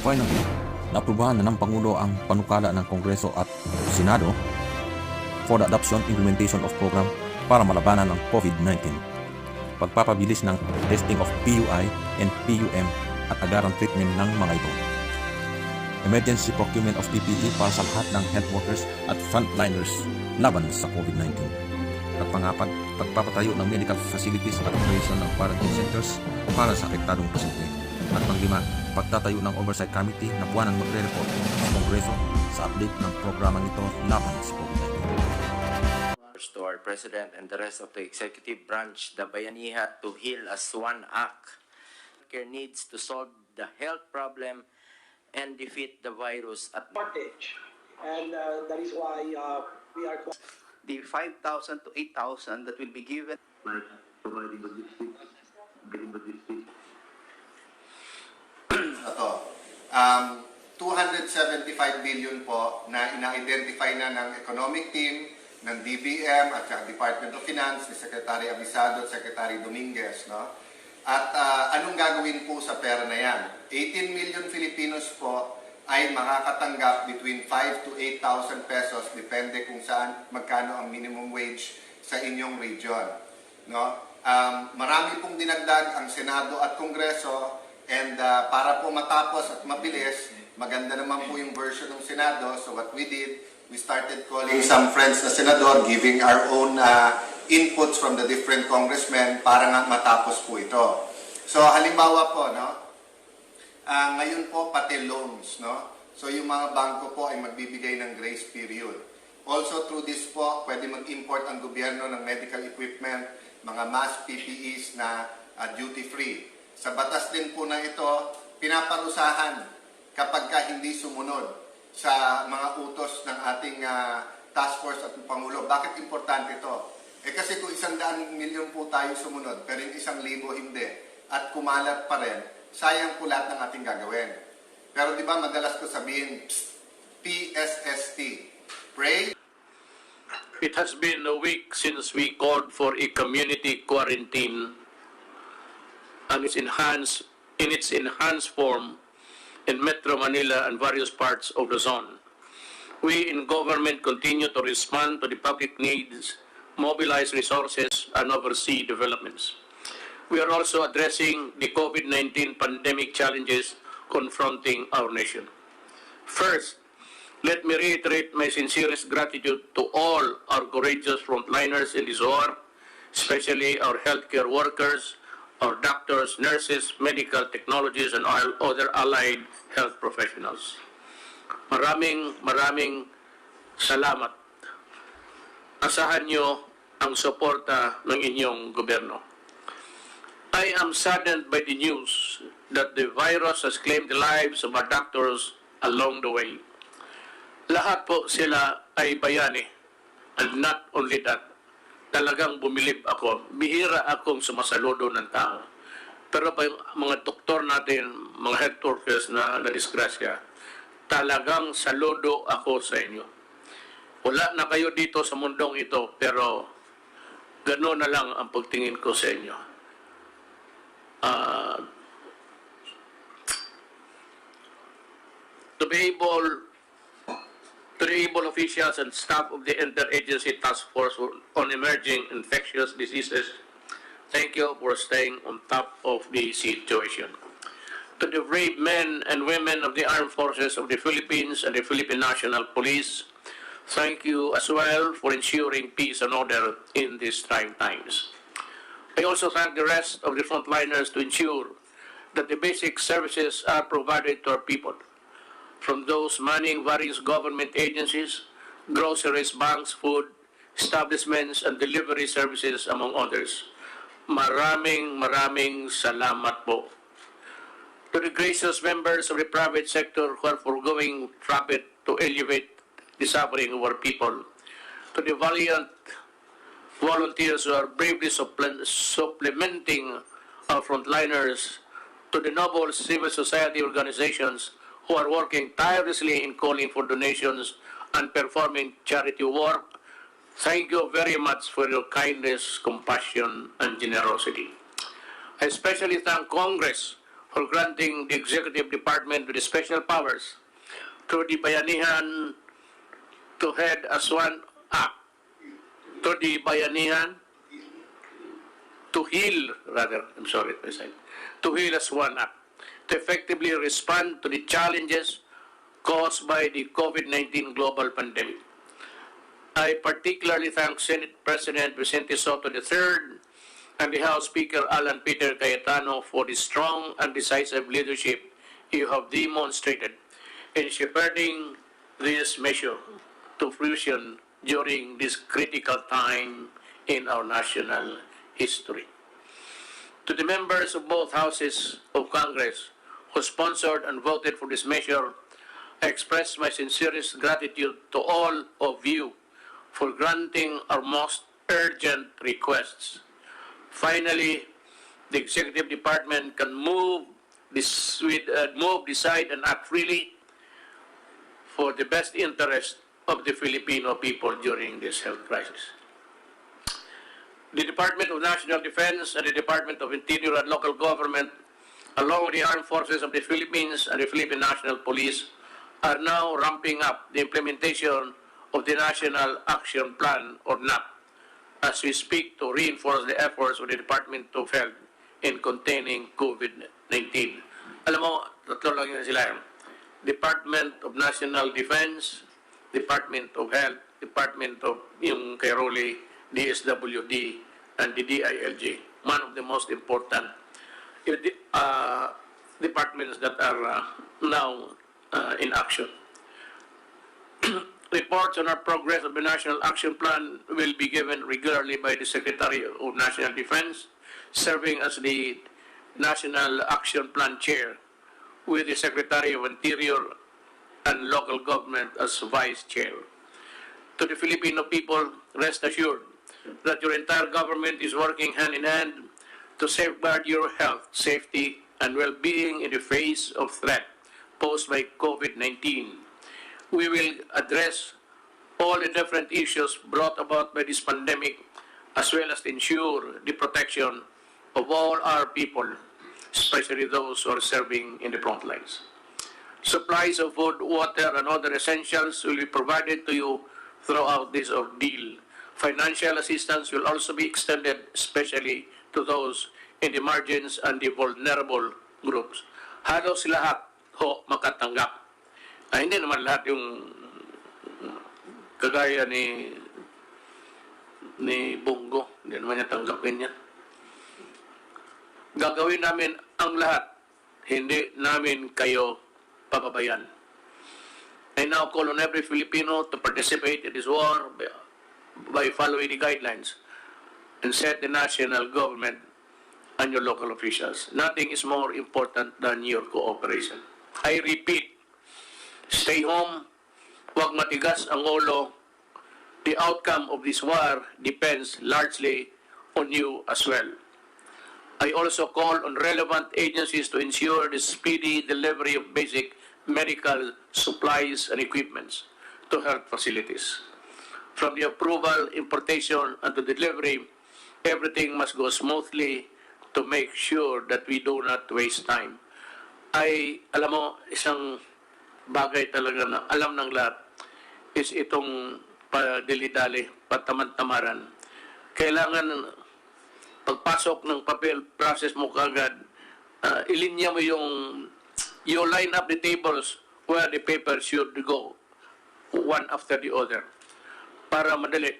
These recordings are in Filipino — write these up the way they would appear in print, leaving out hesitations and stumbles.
Finally, naaprubahan na ng Pangulo ang panukala ng Kongreso at Senado for the adoption implementation of program para malabanan ng COVID-19. Pagpapabilis ng testing of PUI and PUM at agarang treatment ng mga ito. Emergency procurement of PPE para sa lahat ng health workers at frontliners laban sa COVID-19. At pangapat, pagpapatayo ng medical facilities at operation ng quarantine centers para sa apektadong pasyente. At panglima, pagtatayo ng oversight committee na buwanang magre-report sa Kongreso sa update ng programang ito laban sa COVID-19. To our President and the rest of the executive branch, the Bayanihan to heal as one act. Care needs to solve the health problem and defeat the virus at shortage, and that is why we are the 5,000 to 8,000 that will be given. Like providing logistics, getting logistics. Ito, 275 billion po na ina-identify na ng economic team, ng DBM at sa Department of Finance, ni Secretary Abisado at Secretary Dominguez. No? At anong gagawin po sa pera na yan? 18 million Filipinos po ay makakatanggap between 5 to 8,000 pesos depende kung saan magkano ang minimum wage sa inyong region. No? Marami pong dinagdag ang Senado at Kongreso and para po matapos at mabilis, maganda naman po yung version ng Senado. So what we did, we started calling some friends na senador, giving our own inputs from the different congressmen para nga matapos po ito. So halimbawa po, no? Ngayon po pati loans, no? So yung mga bangko po ay magbibigay ng grace period. Also through this po, pwede mag-import ang gobyerno ng medical equipment, mga mask, PPEs na duty-free. Sa batas din po na ito, pinaparusahan kapag ka hindi sumunod sa mga utos ng ating task force at Pangulo. Bakit importante ito? Kasi kung 100 milyon po tayo sumunod, pero yung 1,000 hindi, at kumalat pa rin, sayang po lahat ng ating gagawin. Pero di ba madalas ko sabihin, PSST, pray. It has been a week since we called for a community quarantine and in its enhanced form in Metro Manila and various parts of the zone. We in government continue to respond to the public needs, mobilize resources, and oversee developments. We are also addressing the COVID-19 pandemic challenges confronting our nation. First, let me reiterate my sincerest gratitude to all our courageous frontliners in this war, especially our healthcare workers, our doctors, nurses, medical technologists, and all other allied health professionals. Maraming salamat. Asahan nyo ang suporta ng inyong gobyerno. I am saddened by the news that the virus has claimed the lives of our doctors along the way. Lahat po sila ay bayani. And not only that, talagang bumilib ako. Bihira akong sumasaludo ng tao. Pero pa yung mga doktor natin, mga health workers na nadisgrasya, talagang saludo ako sa inyo. Wala na kayo dito sa mundong ito, pero gano'n na lang ang pagtingin ko sa inyo. To the able officials and staff of the Interagency Task Force on Emerging Infectious Diseases, thank you for staying on top of the situation. To the brave men and women of the Armed Forces of the Philippines and the Philippine National Police, thank you as well for ensuring peace and order in these trying times. I also thank the rest of the frontliners to ensure that the basic services are provided to our people, from those manning various government agencies, groceries, banks, food, establishments, and delivery services, among others. Maraming salamat po. To the gracious members of the private sector who are foregoing profit to elevate the suffering of our people, to the valiant volunteers who are bravely supplementing our frontliners, to the noble civil society organizations who are working tirelessly in calling for donations and performing charity work, thank you very much for your kindness, compassion, and generosity. I especially thank Congress for granting the Executive Department with special powers through the Bayanihan to head as one act, to the Bayanihan to heal, rather, I'm sorry, to heal as one act, to effectively respond to the challenges caused by the COVID-19 global pandemic. I particularly thank Senate President Vicente Soto III and the House Speaker Alan Peter Cayetano for the strong and decisive leadership you have demonstrated in shepherding this measure to fruition during this critical time in our national history. To the members of both houses of Congress who sponsored and voted for this measure, I express my sincerest gratitude to all of you for granting our most urgent requests. Finally, the Executive Department can move, decide, and act freely for the best interest of the Filipino people during this health crisis. The Department of National Defense and the Department of Interior and Local Government, along with the Armed Forces of the Philippines and the Philippine National Police, are now ramping up the implementation of the National Action Plan, or NAP, as we speak to reinforce the efforts of the Department of Health in containing COVID-19. Alam mo, tatlo lang yun sila. Department of National Defense, Department of Health, Department of yung kay Rolly, DSWD, and the DILG. One of the most important departments that are now in action. Reports on our progress of the National Action Plan will be given regularly by the Secretary of National Defense, serving as the National Action Plan Chair, with the Secretary of Interior and Local Government as Vice Chair. To the Filipino people, rest assured that your entire government is working hand in hand to safeguard your health, safety, and well-being in the face of threat posed by COVID-19. We will address all the different issues brought about by this pandemic, as well as to ensure the protection of all our people, especially those who are serving in the front lines. Supplies of food, water, and other essentials will be provided to you throughout this ordeal. Financial assistance will also be extended, especially to those in the margins and the vulnerable groups. Halos lahat ho makatanggap. Hindi naman lahat yung kagaya ni Bongo. Hindi naman niya tanggapin yan. Gagawin namin ang lahat. Hindi namin kayo pababayan. I now call on every Filipino to participate in this war by following the guidelines and set the national government and your local officials. Nothing is more important than your cooperation. I repeat, stay home, huwag matigas ang ulo. The outcome of this war depends largely on you as well. I also call on relevant agencies to ensure the speedy delivery of basic medical supplies and equipments to health facilities. From the approval, importation, and the delivery, everything must go smoothly to make sure that we do not waste time. Alam mo, isang bagay talaga na alam ng lahat is itong padili-dali, pataman-tamaran. Kailangan pagpasok ng papel, process mo kagad, ilinya mo you line up the tables where the papers should go, one after the other, para madali.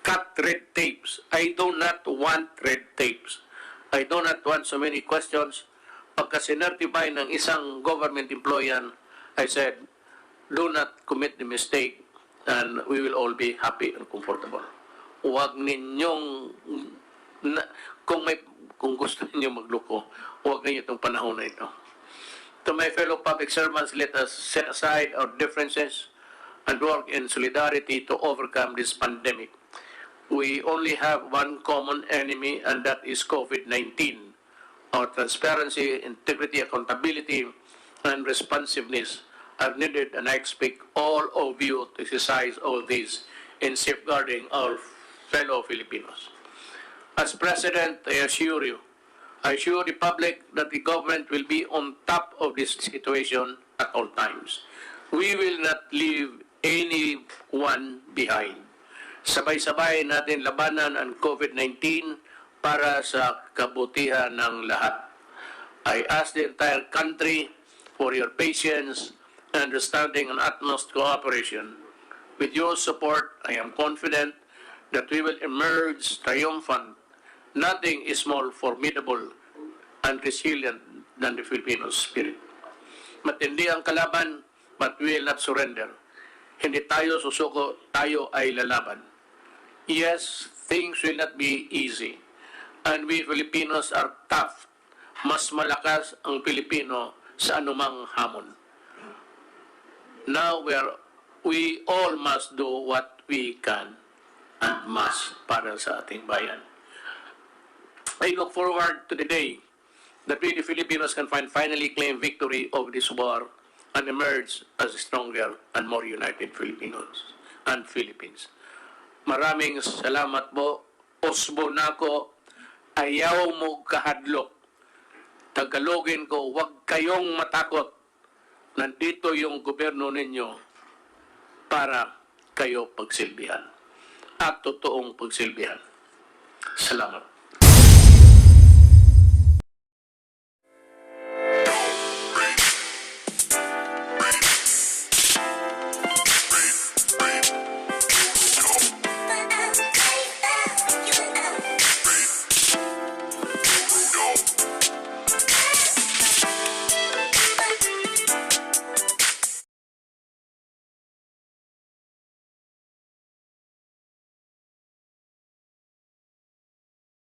Cut red tapes. I do not want red tapes. I do not want so many questions. Pagka sinertify ng isang government employee, I said, do not commit the mistake and we will all be happy and comfortable. Huwag ninyong, kung gusto ninyong magluko, huwag ninyo itong panahon na ito. To my fellow public servants, let us set aside our differences and work in solidarity to overcome this pandemic. We only have one common enemy, and that is COVID-19. Our transparency, integrity, accountability, and responsiveness are needed, and I expect all of you to exercise all these in safeguarding our fellow Filipinos. As President, I assure you, I assure the public that the government will be on top of this situation at all times. We will not leave anyone behind. Sabay-sabay natin labanan ang COVID-19 para sa kabutihan ng lahat. I ask the entire country for your patience, understanding, and utmost cooperation. With your support, I am confident that we will emerge triumphant. Nothing is more formidable and resilient than the Filipino spirit. Matindi ang kalaban, but we will not surrender. Hindi tayo susuko, tayo ay lalaban. Yes, things will not be easy. And we Filipinos are tough. Mas malakas ang Pilipino sa anumang hamon. Now we all must do what we can and must para sa ating bayan. I look forward to the day that we the Filipinos can finally claim victory over this war and emerge as stronger and more united Filipinos and Philippines. Maraming salamat po. Osbo na ko. Ayaw mo kahadlok. Tagalogin ko, huwag kayong matakot. Nandito yung gobyerno ninyo para kayo pagsilbihan. At totoong pagsilbihan. Salamat.